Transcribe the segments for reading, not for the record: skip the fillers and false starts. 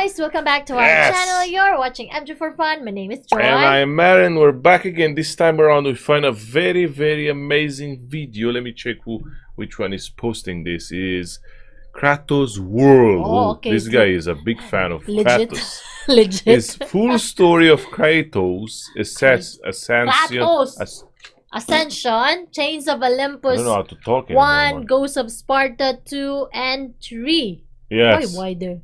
guys, welcome back to our channel. You're watching MG for Fun. My name is Joy. And I'm Marin. We're back again. This time around we find a very amazing video. Let me check which one is posting this. Is Kratos World. Oh, okay, this guy is a big fan of legit. Kratos. Legit. It's full story of Kratos, Ascension, Chains of Olympus, I don't know how to talk 1, Ghosts of Sparta 2 and 3. Yes. Why there?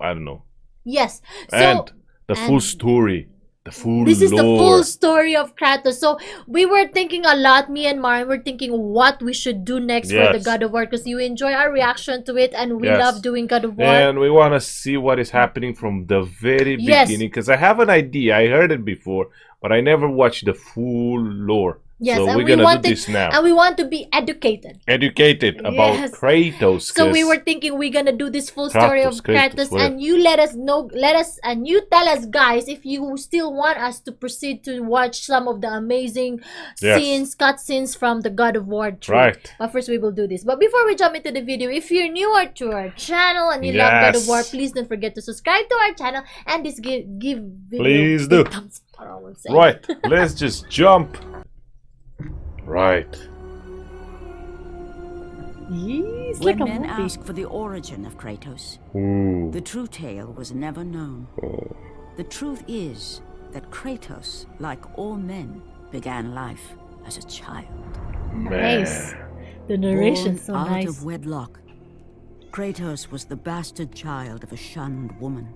I don't know. Yes. So, and the full story. The full This is lore. the full story of Kratos. So we were thinking a lot, me and Marin were thinking what we should do next for the God of War, because you enjoy our reaction to it and we love doing God of War. And we want to see what is happening from the very beginning, because I have an idea. I heard it before, but I never watched the full lore. Yes, so and we're gonna do this now. And we want to be educated. About Kratos. So we were thinking we're gonna do this full story of Kratos, and you let us know, and you tell us, guys, if you still want us to proceed to watch some of the amazing cutscenes from the God of War 3. Right. But first we will do this. But before we jump into the video, if you're newer to our channel and you love God of War, please don't forget to subscribe to our channel and this give video a thumbs up. Right. Let's just jump. Right. Yes, when men ask for the origin of Kratos, the true tale was never known. The truth is that Kratos, like all men, began life as a child. Nice. The narration's so Born nice. out of wedlock, Kratos was the bastard child of a shunned woman.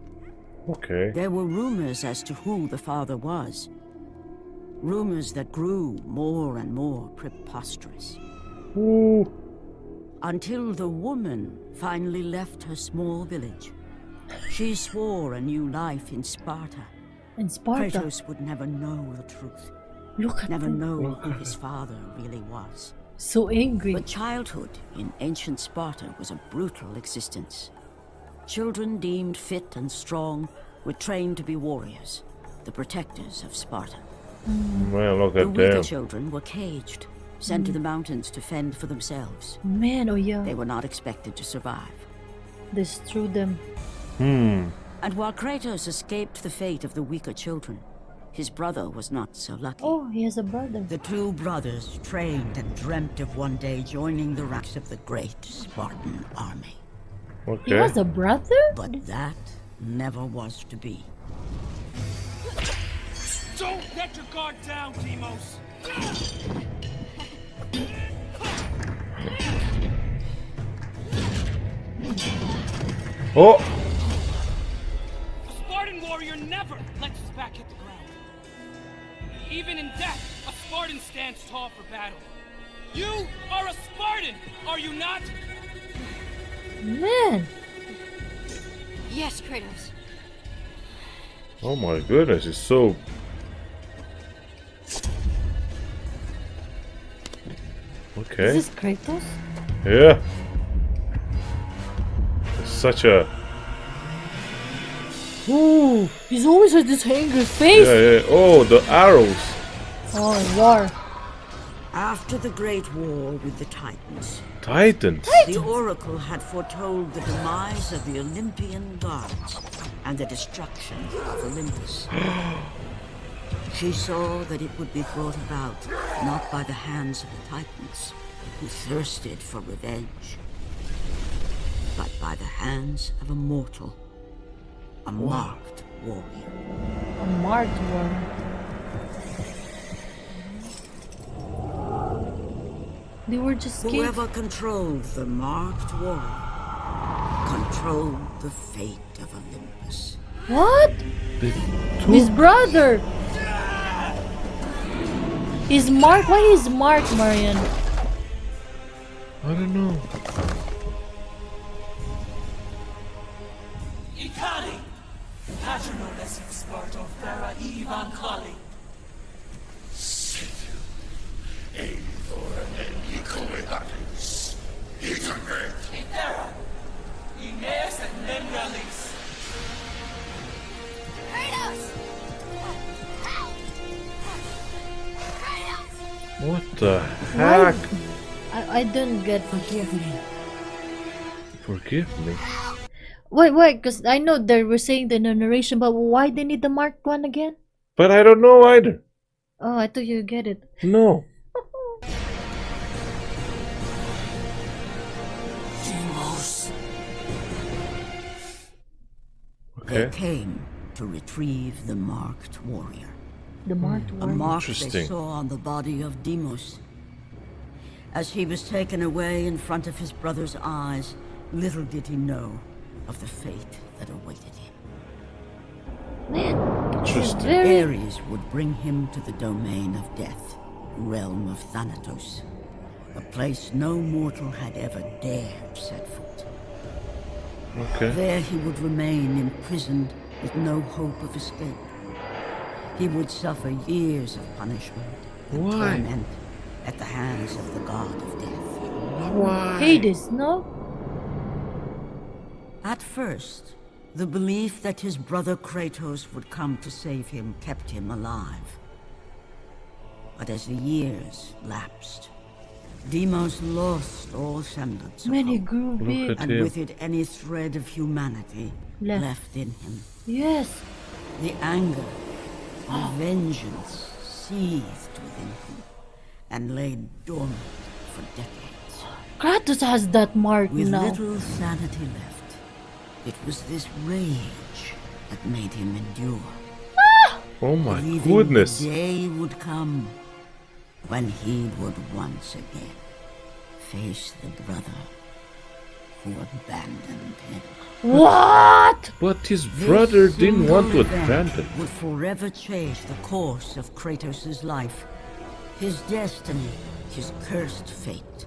Okay. There were rumors as to who the father was. Rumors that grew more and more preposterous. Until the woman finally left her small village. She swore a new life in Sparta. In Sparta? Kratos would never know the truth. Never know who his father really was. So angry. But childhood in ancient Sparta was a brutal existence. Children deemed fit and strong were trained to be warriors, the protectors of Sparta. Well, look the at weaker them. children were caged, sent to the mountains to fend for themselves. Man, They were not expected to survive. They threw them. And while Kratos escaped the fate of the weaker children, his brother was not so lucky. Oh, he has a brother. The two brothers trained and dreamt of one day joining the ranks of the great Spartan army. Okay. He was a brother? But that never was to be. Don't let your guard down, Demos! Oh! A Spartan warrior never lets his back hit the ground. Even in death, a Spartan stands tall for battle. You are a Spartan, are you not? Man! Yes, Kratos. Oh my goodness, it's so... Okay. Is this Kratos? Yeah. It's such a... Ooh, he's always had this angry face. Yeah. Oh, the arrows. Oh, war. After the Great War with the Titans, Titans. the Oracle had foretold the demise of the Olympian gods and the destruction of Olympus. She saw that it would be brought about not by the hands of the Titans, who thirsted for revenge, but by the hands of a mortal, a marked warrior. A marked warrior. They were just scared. Whoever controlled the marked warrior controlled the fate of Olympus. What? His brother. He's marked. Why is marked, Marian? I don't know. Ikali! Patronones in Sparta Thera Ivan Kali. Ithera! Aeneas and Menelaus. Kratos! Kratos! What the heck? I don't get. Forgive me. Forgive me. Wait, because I know they were saying the narration, but why they need the marked one again? But I don't know either. Oh, I thought you get it. No. They came to retrieve the marked warrior. The marked A one. mark they Interesting. saw on the body of Deimos. As he was taken away in front of his brother's eyes, little did he know of the fate that awaited him. Man, Interesting. very. Ares would bring him to the domain of death, realm of Thanatos, a place no mortal had ever dared set foot. Okay. There he would remain imprisoned with no hope of escape. He would suffer years of punishment and Why? torment at the hands of the god of death. Why? Hades, no? At first, the belief that his brother Kratos would come to save him kept him alive. But as the years lapsed, Deimos lost all semblance of Man, he hope, grew big. at and him. with it any thread of humanity Left. left in him. Yes. The anger and vengeance seethed within him and lay dormant for decades. Kratos has that mark With now. little sanity left, it was this rage that made him endure. Oh my Believing goodness. the day would come when he would once again face the brother who abandoned him. What? But his brother This didn't want to single event abandon. would forever change the course of Kratos' life. His destiny, his cursed fate,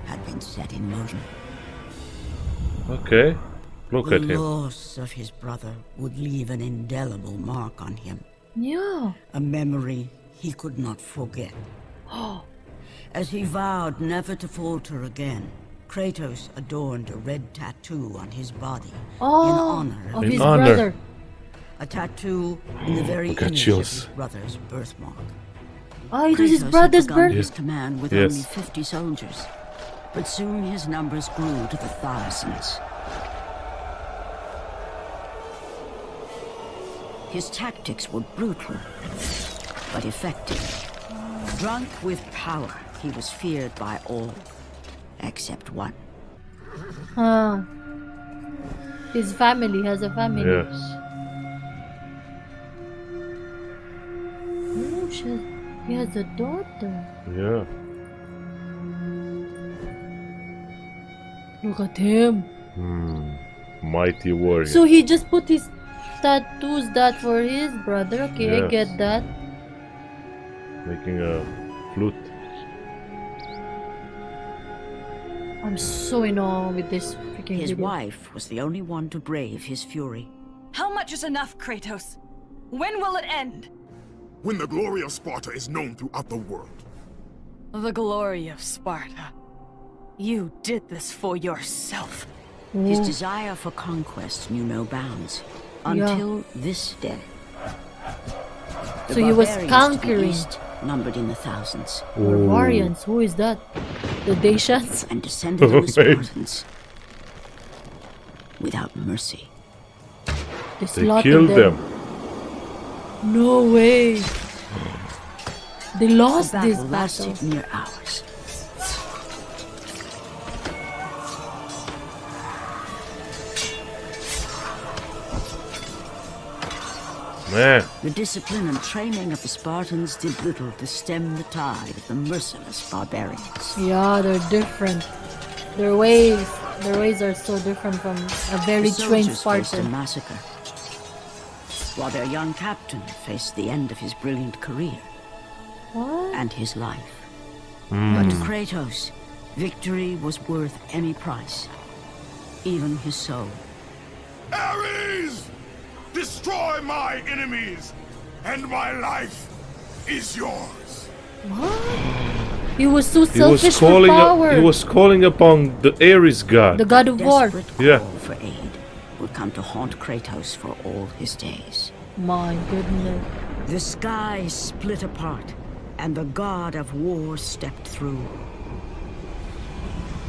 had been set in motion. Okay. Look The at him. loss of his brother would leave an indelible mark on him, Yeah. a memory he could not forget. As he vowed never to falter again, Kratos adorned a red tattoo on his body in honor of of his honor. brother. a tattoo in the very got image chills. of his brother's birthmark. Oh, it was his Kratos had brother's begun birth. his command with Yes. only 50 soldiers, but soon his numbers grew to the thousands. His tactics were brutal, but effective. Drunk with power, he was feared by all, except one. His family has a family. Yes. Oh, he has a daughter. Yeah. Look at him. Mighty warrior. So he just put his tattoos that for his brother. Okay, I Yes. get that. Making a flute. I'm so in awe with this freaking His video. wife was the only one to brave his fury. How much is enough, Kratos? When will it end? When the glory of Sparta is known throughout the world. The glory of Sparta. You did this for yourself. His desire for conquest knew no bounds, until this day. The So he was barbarians to the conquering. east numbered in the thousands, Barbarians, who is that? The Dacians? and descended on the Spartans without mercy. They They slaughtered killed them. No way. They The lost this battle battle. lasted mere hours. Man. The discipline and training of the Spartans did little to stem the tide of the merciless barbarians. Yeah, they're different. Their ways are so different from a very The trained soldiers faced a Spartan. massacre, while their young captain faced the end of his brilliant career What? and his life. But to Kratos, victory was worth any price, even his soul. Ares! Destroy my enemies, and my life is yours. What? He was so He was selfish for calling power. he was calling upon the Ares god. The god of war. Desperate call Yeah. for aid would come to haunt Kratos for all his days. My goodness. The sky split apart, and the god of war stepped through.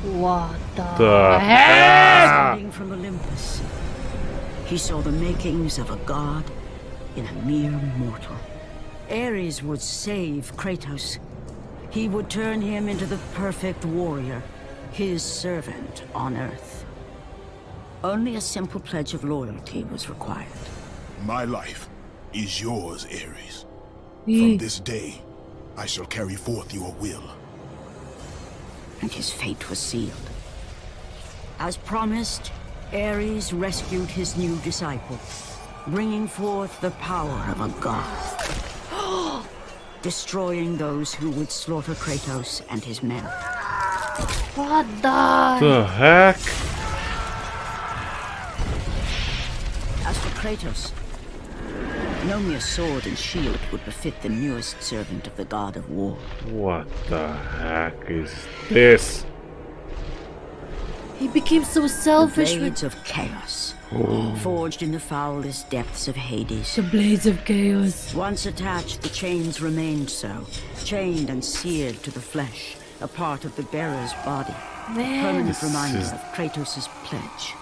What the The heck? Descending from Olympus, He saw the makings of a god in a mere mortal. Ares would save Kratos. He would turn him into the perfect warrior, his servant on Earth. Only a simple pledge of loyalty was required. My life is yours, Ares. From this day, I shall carry forth your will. And his fate was sealed. As promised, Ares rescued his new disciple, bringing forth the power of a god, destroying those who would slaughter Kratos and his men. What the heck? As for Kratos, no mere sword and shield would befit the newest servant of the god of war. What the heck is this? He became so selfish. The blades of chaos, forged in the foulest depths of Hades. The blades of chaos. Once attached, the chains remained so, chained and seared to the flesh, a part of the bearer's body. Man. Permanent reminder of Kratos' pledge.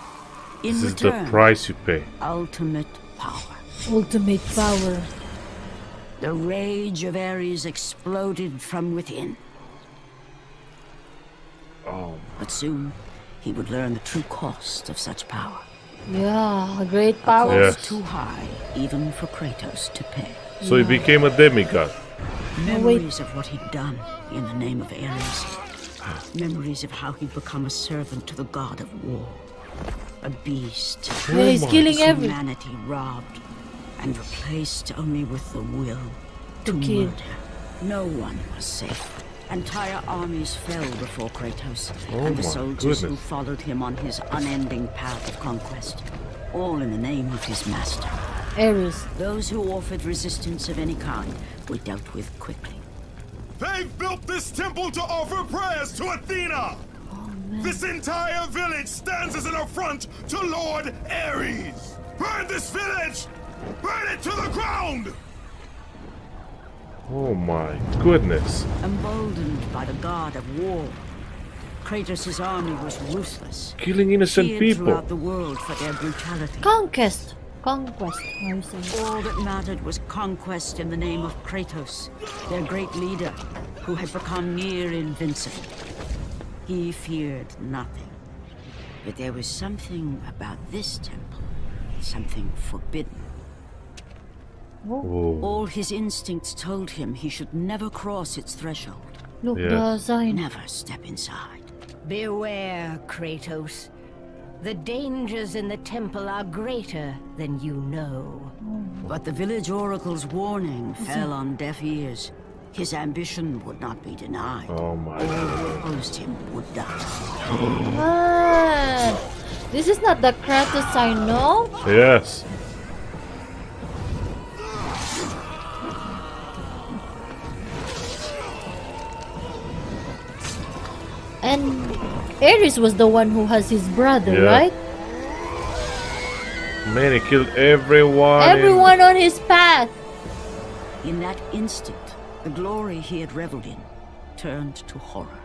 In This return, is the price you pay. ultimate power. Ultimate power. The rage of Ares exploded from within. Oh. But soon, he would learn the true cost of such power. Yeah, great A power. Yes. cost too high, even for Kratos to pay. So he became a demigod. Memories of what he'd done in the name of Ares. Memories of how he'd become a servant to the god of war. A beast. Yeah, he's killing His everyone. humanity robbed and replaced only with the will to kill. murder. No one was safe. Entire armies fell before Kratos and the my soldiers who goodness. followed him on his unending path of conquest. All in the name of his master. Ares. Those who offered resistance of any kind were dealt with quickly. They've built this temple to offer prayers to Athena! This entire village stands as an affront to Lord Ares! Burn this village! Burn it to the ground! Oh my goodness. Emboldened by the god of war, Kratos' army was ruthless. Killing innocent Feared people. throughout the world for their brutality. Conquest. Conquest. How you say? All that mattered was conquest in the name of Kratos, their great leader, who had become near invincible. He feared nothing. But there was something about this temple, something forbidden. Oh. All his instincts told him he should never cross its threshold, Look Yeah. the sign. never step inside. Beware, Kratos. The dangers in the temple are greater than you know. But the village oracle's warning fell on deaf ears. His ambition would not be denied. Oh my All who god. opposed him would die. Ah, this is not the Kratos I know. Yes. And Ares was the one who has his brother, Yeah. right? Man, he killed everyone. Everyone on his path. In that instant, the glory he had reveled in turned to horror.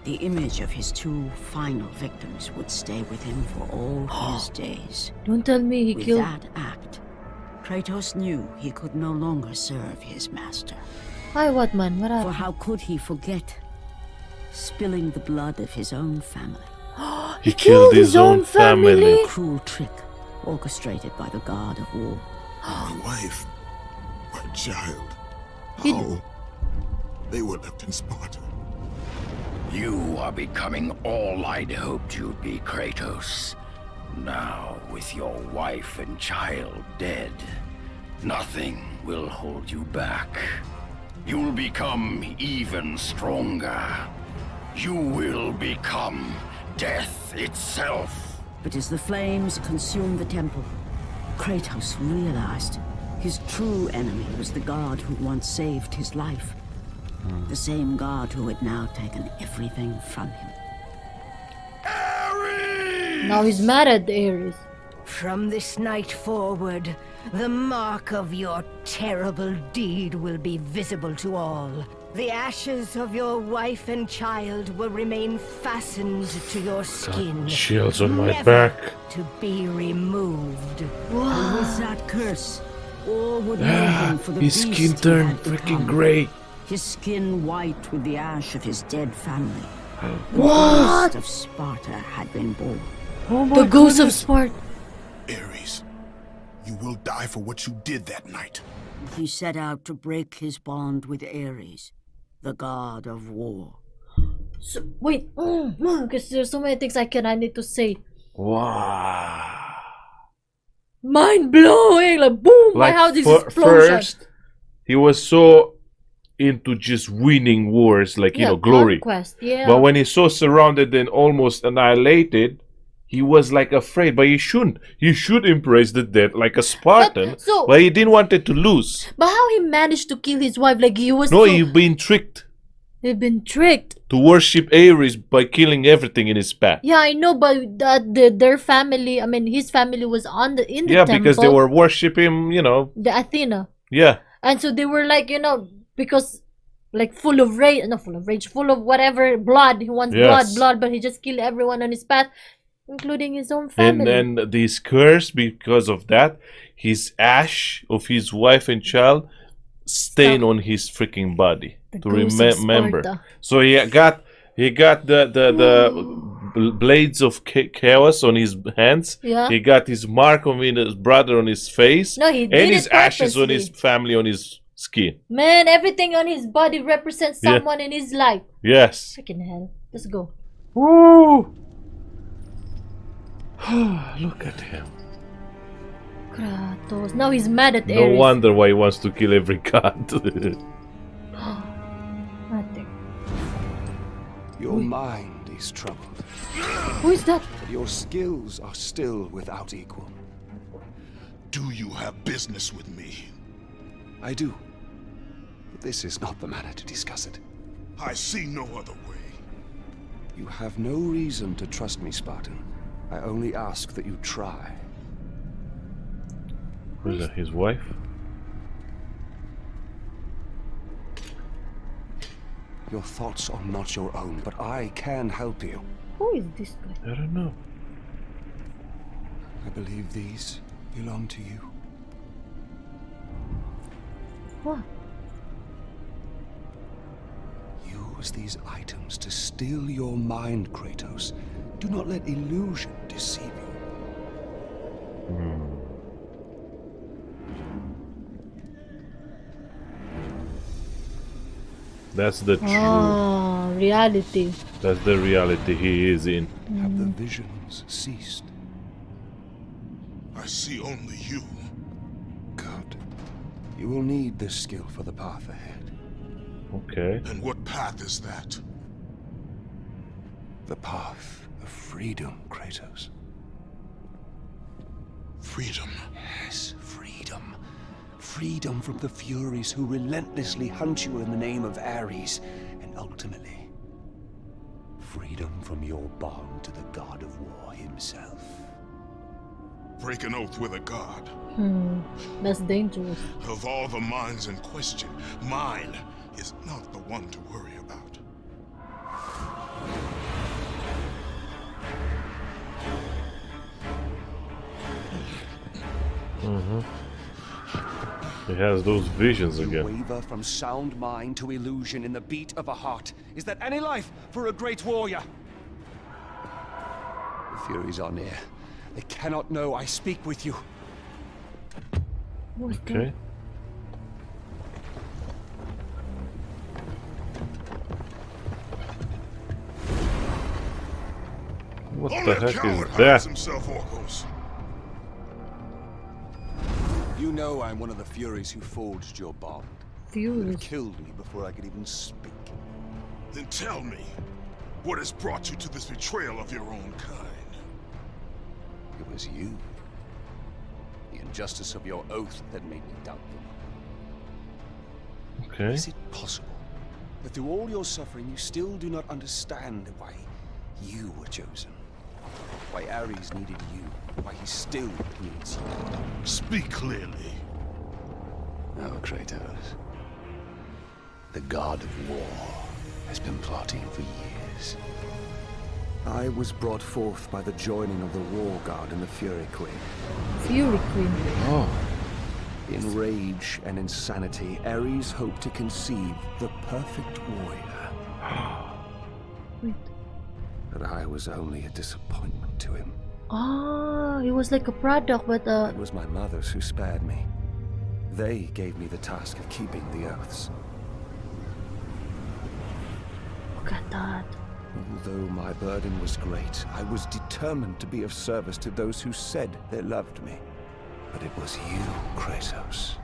The image of his two final victims would stay with him for all his days. Don't tell me he With killed. that act, Kratos knew he could no longer serve his master. Hi, what man? What For happened? how could he forget spilling the blood of his own family? He killed his own family. A cruel trick orchestrated by the god of war. My wife, my child. He- How? They were left in Sparta. You are becoming all I'd hoped you'd be, Kratos. Now, with your wife and child dead, nothing will hold you back. You'll become even stronger. You will become death itself. But as the flames consumed the temple, Kratos realized his true enemy was the god who once saved his life. The same god who had now taken everything from him. Now he's mad at Ares. From this night forward, the mark of your terrible deed will be visible to all. The ashes of your wife and child will remain fastened to your skin. Chills on my never back. to be removed. And with that curse, all would know him for the His beast skin he turned had freaking become. grey. His skin white with the ash of his dead family. The What? ghost of Sparta had been born. The ghost of Sparta. Ares, you will die for what you did that night. He set out to break his bond with Ares, the god of war. So, wait, because there's so many things I need to say. Wow. Mind blowing, like boom! Like my house is explosion. first, he was so into just winning wars, like you know, glory. Conquest, yeah. But when he's so surrounded and almost annihilated, he was like afraid. But he shouldn't. He should embrace the death like a Spartan. But he didn't want it to lose. But how he managed to kill his wife? Like he was. No, he'd been tricked. He'd been tricked. To worship Ares by killing everything in his path. Yeah, I know, but their family, I mean, his family was in the temple. Yeah, because they were worshiping, you know. The Athena. Yeah. And so they were like, you know, because like full of rage, full of whatever, blood. He wants blood, but he just killed everyone on his path, including his own family. And then this curse, because of that, his ash of his wife and child stain on his freaking body to remember. So he got the blades of chaos on his hands. Yeah. He got his mark on his brother on his face. No, he did and his it ashes on purposely. his family on his skin. Man, everything on his body represents someone in his life. Yes. Freaking hell. Let's go. Woo! Look at him. Kratos. Now he's mad at No Ares. wonder why he wants to kill every god. Nothing. Your mind is troubled. Who is that? But your skills are still without equal. Do you have business with me? I do. But this is not the manner to discuss it. I see no other way. You have no reason to trust me, Spartan. I only ask that you try. Who's that? His wife? Your thoughts are not your own, but I can help you. Who is this guy? I don't know. I believe these belong to you. What? Use these items to still your mind, Kratos. Do not let illusion deceive you. That's the truth. Oh, reality. That's the reality he is in. Have the visions ceased? I see only you. Good. You will need this skill for the path ahead. Okay. And what path is that? The path of freedom, Kratos. Freedom. Yes, freedom. Freedom from the furies who relentlessly hunt you in the name of Ares, and ultimately, freedom from your bond to the god of war himself. Break an oath with a god. That's dangerous. Of all the minds in question, mine is not the one to worry about. He has those visions You again. waver from sound mind to illusion in the beat of a heart. Is that any life for a great warrior? The Furies are near. They cannot know I speak with you. Okay. What Only the a heck coward is hides that? himself, Orcos. You know I'm one of the Furies who forged your bond. You Furies. have killed me before I could even speak. Then tell me, what has brought you to this betrayal of your own kind? It was you. The injustice of your oath that made me doubt them. Okay. Is it possible that through all your suffering you still do not understand why you were chosen? Why Ares needed you? Why he still needs you? Speak clearly. Oh, Kratos. The god of war has been plotting for years. I was brought forth by the joining of the War God and the Fury Queen. Fury Queen. Oh. In rage and insanity, Ares hoped to conceive the perfect warrior. Wait. But I was only a disappointment to him. Oh, it was like a product, but It was my mothers who spared me. They gave me the task of keeping the oaths. Look at that. Although my burden was great, I was determined to be of service to those who said they loved me. But it was you, Kratos.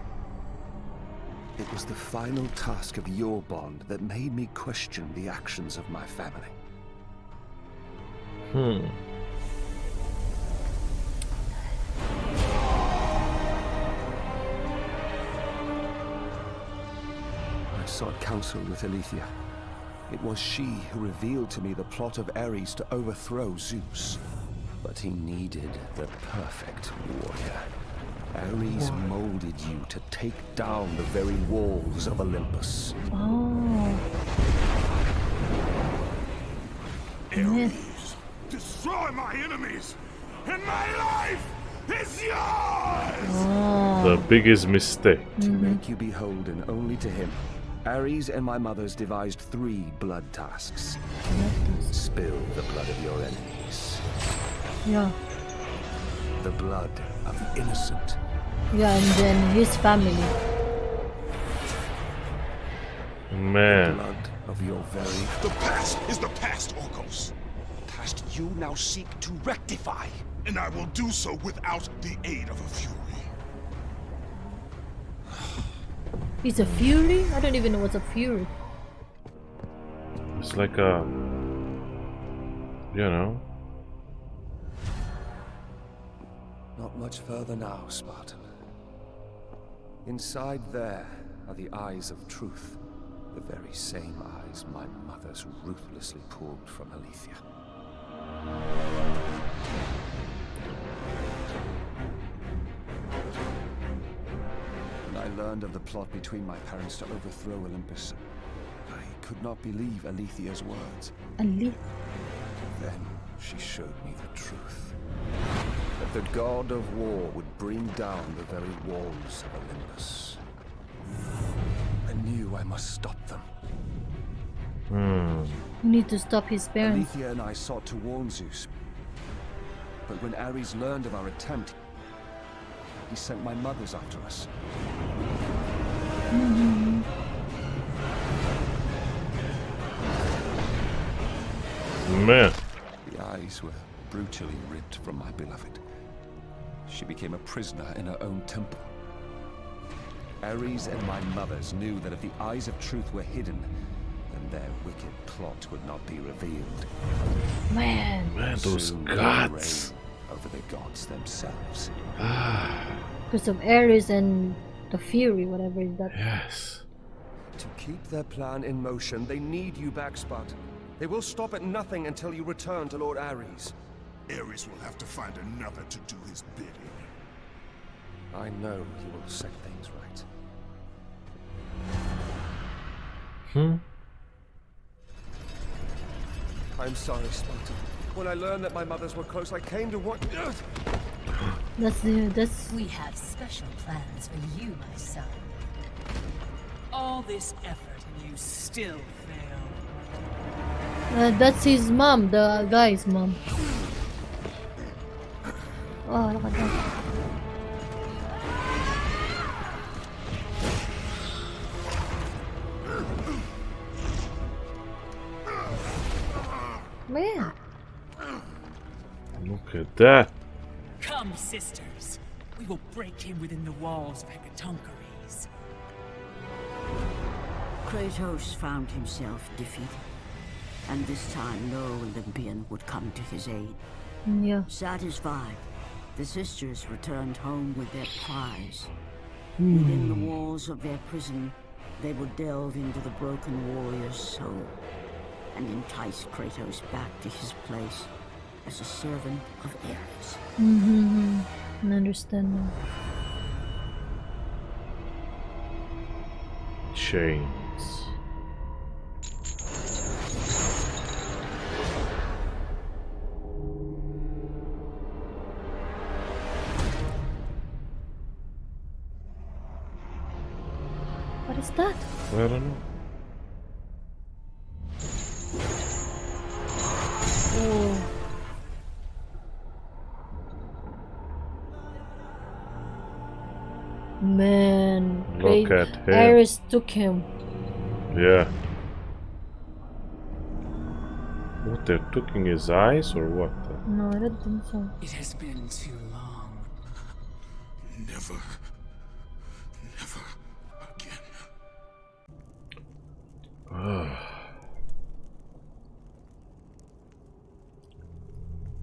It was the final task of your bond that made me question the actions of my family. I sought counsel with Alethea. It was she who revealed to me the plot of Ares to overthrow Zeus. But he needed the perfect warrior. Ares molded you to take down the very walls of Olympus. Oh. Ares, destroy my enemies, and my life is yours! The biggest mistake. To make you beholden only to him, Ares and my mothers devised 3 blood tasks. Spill the blood of your enemies. Yeah. The blood of the innocent. Yeah, and then his family. Man. The blood of your very... The past is the past, Orcos. Past you now seek to rectify. And I will do so without the aid of a fury. He's a fury? I don't even know what's a fury. It's like a... You know. Not much further now, Spartan. Inside there are the eyes of truth. The very same eyes my mothers ruthlessly pulled from Alethea. When I learned of the plot between my parents to overthrow Olympus, I could not believe Alethea's words. Alethea? Then she showed me the truth. That the god of war would bring down the very walls of Olympus. I knew I must stop them. You need to stop his parents. Alethea and I sought to warn Zeus. But when Ares learned of our attempt, he sent my mothers after us. Man. The eyes were brutally ripped from my beloved. She became a prisoner in her own temple. Ares and my mothers knew that if the eyes of truth were hidden, then their wicked plot would not be revealed. Man. Man, those Soon they gods. reign over the gods themselves. Because of Ares and the Fury, whatever is that. Yes. To keep their plan in motion, they need you back, Spartan. They will stop at nothing until you return to Lord Ares. Ares will have to find another to do his bidding. I know you will set things right. I'm sorry, Spartan. When I learned that my mothers were close, I came to what... That's We have special plans for you, my son. All this effort and you still fail. that's his mom, the guy's mom. Oh, look at that. Man. Look at that. Come, sisters. We will break him within the walls of Hecatoncheires. Kratos found himself defeated, and this time no Olympian would come to his aid. Yeah. Satisfied, the sisters returned home with their prize. Within the walls of their prison, they would delve into the broken warrior's soul and entice Kratos back to his place as a servant of Ares. I understand now. Chains. What is that? I don't know. Oh. Man, Look at him. Ares took him. Yeah. What, they're taking his eyes or what? No, I don't think so. It has been too long. Never again.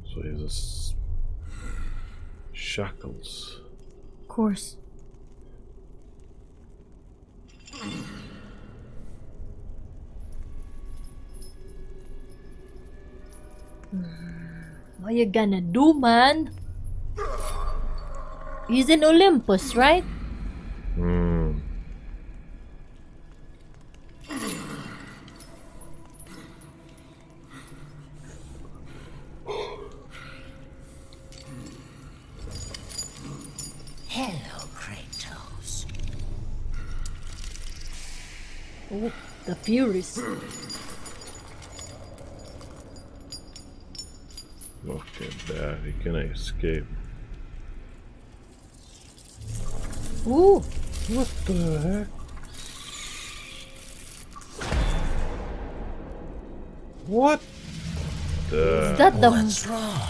So he's shackles. Of course. What you gonna do, man? He's in Olympus, right? Hmm. Hello, Kratos. Oh, the furies. Okay, there, he can escape. Ooh. What the heck? What Is that the... What's wrong?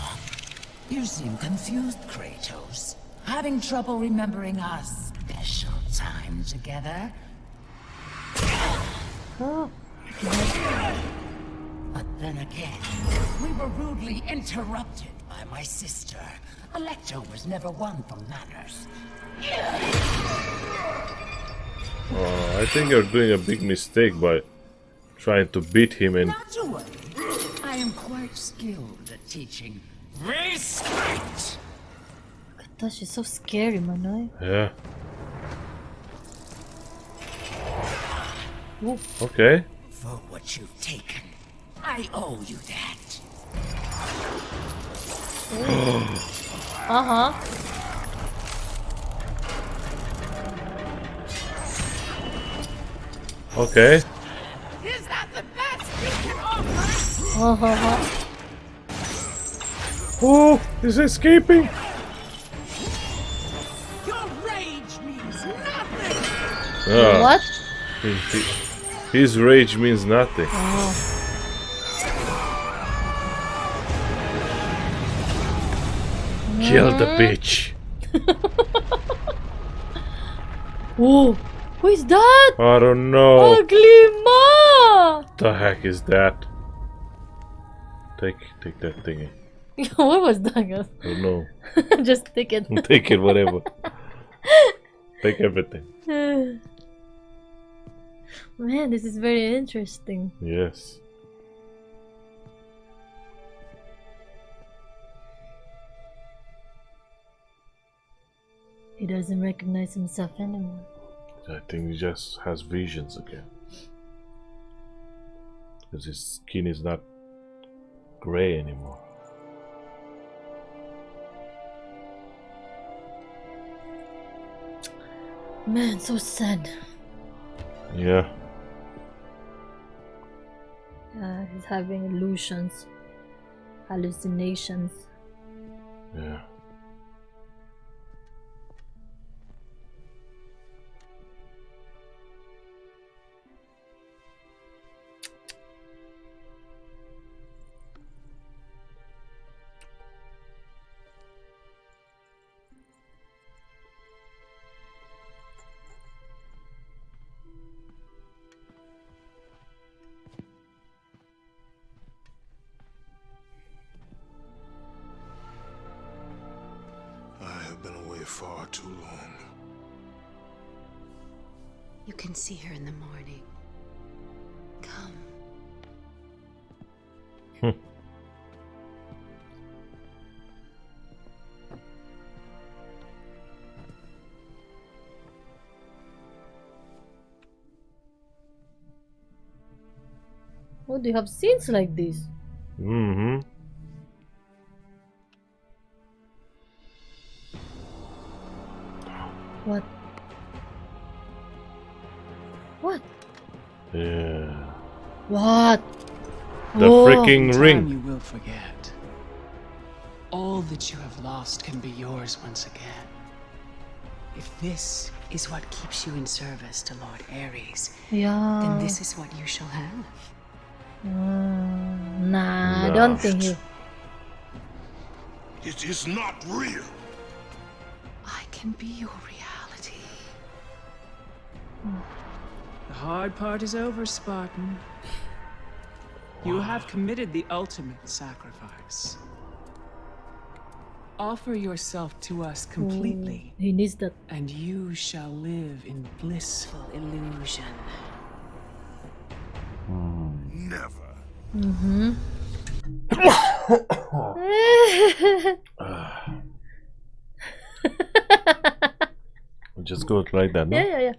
You seem confused, Kratos. Having trouble remembering our special time together? Oh. But then again, we were rudely interrupted by my sister. Alecto was never one for manners. I think you're doing a big mistake by trying to beat him and... Not to worry. I am quite skilled at teaching respect. Kratos is so scary, man. Yeah. Ooh. Okay. For what you've taken, I owe you that. Uh-huh. Okay. Is that the best you can offer? Uh-huh. Oh, he's escaping. Your rage means nothing. What? His rage means nothing. Oh. Kill the bitch. Whoa. Who is that? I don't know. Ugly Ma! What the heck is that? Take that thingy. What was that? I don't know. Just take it. Take it, whatever. Take everything. Man, this is very interesting. Yes. He doesn't recognize himself anymore. I think he just has visions again. Because his skin is not gray anymore. Man, so sad. Yeah. He's having illusions, hallucinations. Yeah. Far too long. You can see her in the morning. Come. Oh, do you have scenes like this? Mm-hmm. What? What? Yeah. What? The freaking ring. You will forget. All that you have lost can be yours once again. If this is what keeps you in service to Lord Ares, then this is what you shall have. Nah, I don't think you. It is not real. I can be your reality. The hard part is over, Spartan. You have committed the ultimate sacrifice. Offer yourself to us completely. He needs that. And you shall live in blissful illusion. Never. We'll just go like that, no? Yeah.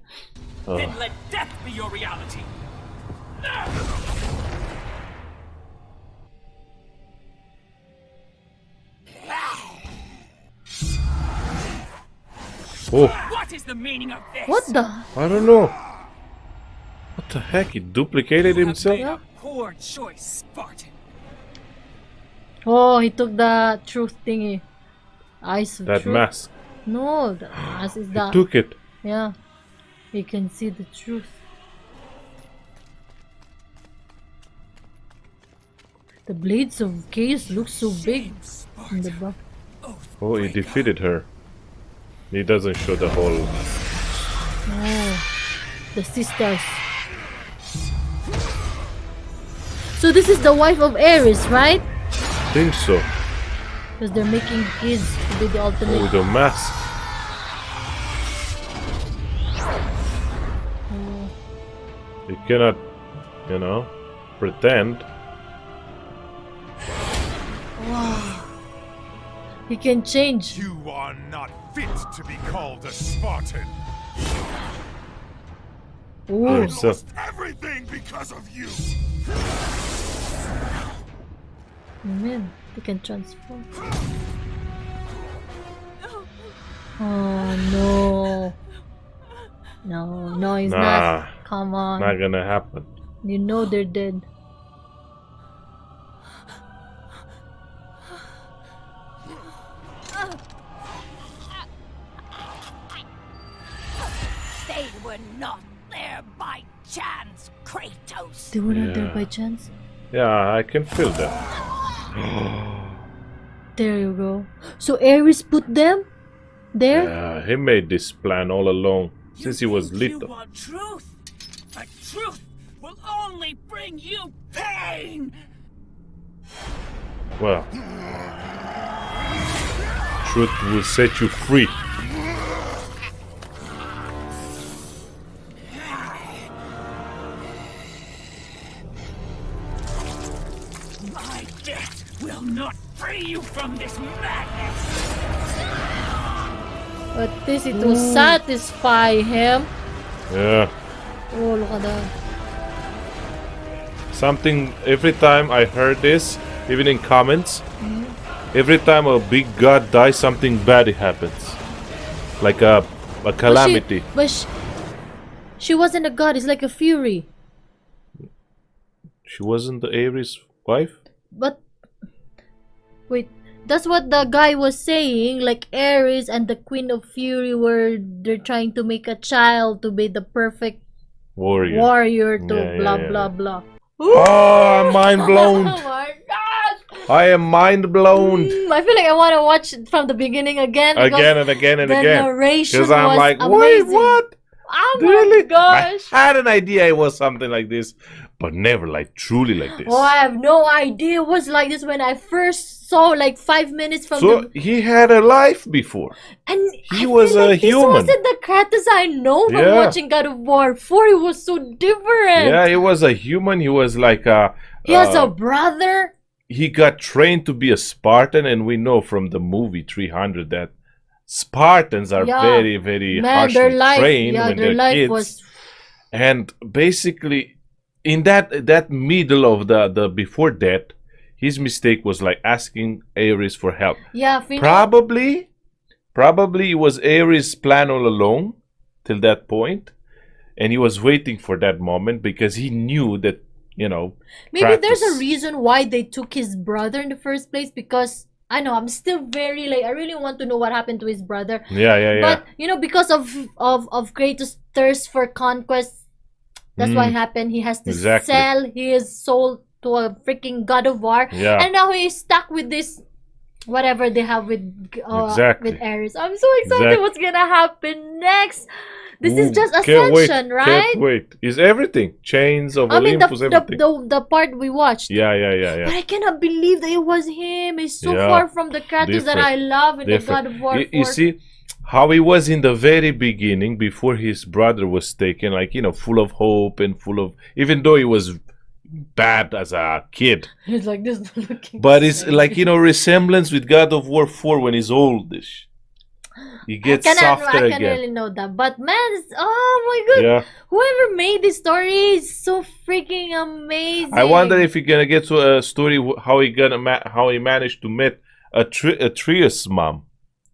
Then let death be your reality. Oh. What is the meaning of this? What the? I don't know. What the heck? He duplicated himself? You have made a poor choice, Spartan. Oh, he took the truth thingy. Eyes of That truth. mask. No, the mask is He that. took it. Yeah. You can see the truth. The blades of chaos look so big in the back. Oh, he defeated her. He doesn't show the whole... Oh, the sisters. So this is the wife of Ares, right? I think so. Because they're making kids to be the ultimate. Oh, with the mask. You cannot, you know, pretend. Wow. He can change. You are not fit to be called a Spartan. Ooh. I lost everything because of you. Man, he can transform. Oh no. No, he's not. Come on. Not gonna happen. You know they're dead. They were not there by chance, Kratos. They were not there by chance? Yeah, I can feel that. There you go. So Ares put them there? Yeah, he made this plan all along since he was little. You want truth, but truth will only bring you pain. Well, truth will set you free. My death will not free you from this madness. But this, it will satisfy him. Yeah. Oh, look at that. Something, every time I heard this, even in comments, every time a big god dies, something bad happens. Like a calamity. But she wasn't a god, it's like a fury. She wasn't the Ares wife? But wait, that's what the guy was saying. Like Ares and the Queen of Fury they're trying to make a child to be the perfect warrior to blah blah. Oh, I'm mind blown. Oh my gosh! I am mind blown. I feel like I want to watch it from the beginning again. Again and again and again. The narration because I'm was like, amazing. wait, what? Oh Really? my gosh! I had an idea it was something like this, but never like truly like this. Oh, I have no idea it was like this when I first saw like 5 minutes from So he had a life before. And he was a human. This wasn't the Kratos I know from watching God of War 4. It was so different. Yeah, he was a human. He was like a... He has a brother. He got trained to be a Spartan, and we know from the movie 300 that Spartans are very, very harshly trained when they're kids. And basically, in that middle of the before that, his mistake was like asking Ares for help. Yeah, probably it was Ares' plan all along till that point. and he was waiting for that moment because he knew that, you know, maybe Kratos, there's a reason why they took his brother in the first place, because I know I'm still very like I really want to know what happened to his brother. But you know, because of Kratos' thirst for conquest, that's what happened. He has to sell his soul to a freaking god of war, and now he's stuck with this whatever they have with Ares. I'm so excited what's gonna happen next. This is just Ascension, right? Can't wait. Is everything chains of Olympus? Everything. The part we watched. Yeah. But I cannot believe that it was him. He's so far from the Kratos that I love in the God of War. You see how he was in the very beginning before his brother was taken, like, you know, full of hope and full of, even though he was bad as a kid. He's like this looking. But it's like, you know, resemblance with God of War 4 when he's oldish. He gets softer again. I can't really know that, but man, oh my god, whoever made this story is so freaking amazing. I wonder if you're gonna get to a story how he managed to meet Atreus' mom.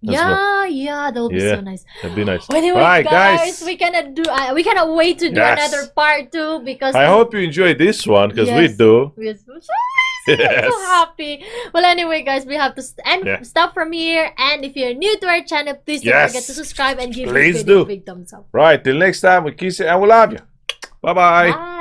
Yeah, that would be so nice. That'd be nice. Well, anyway, right, guys, we cannot wait to do another part 2 because I hope you enjoyed this one because we do. I'm so happy. Well, anyway, guys, we have to stop from here. And if you're new to our channel, please don't forget to subscribe and give this video a big thumbs up. Right, till next time, we kiss you and we love you. Bye-bye. Bye.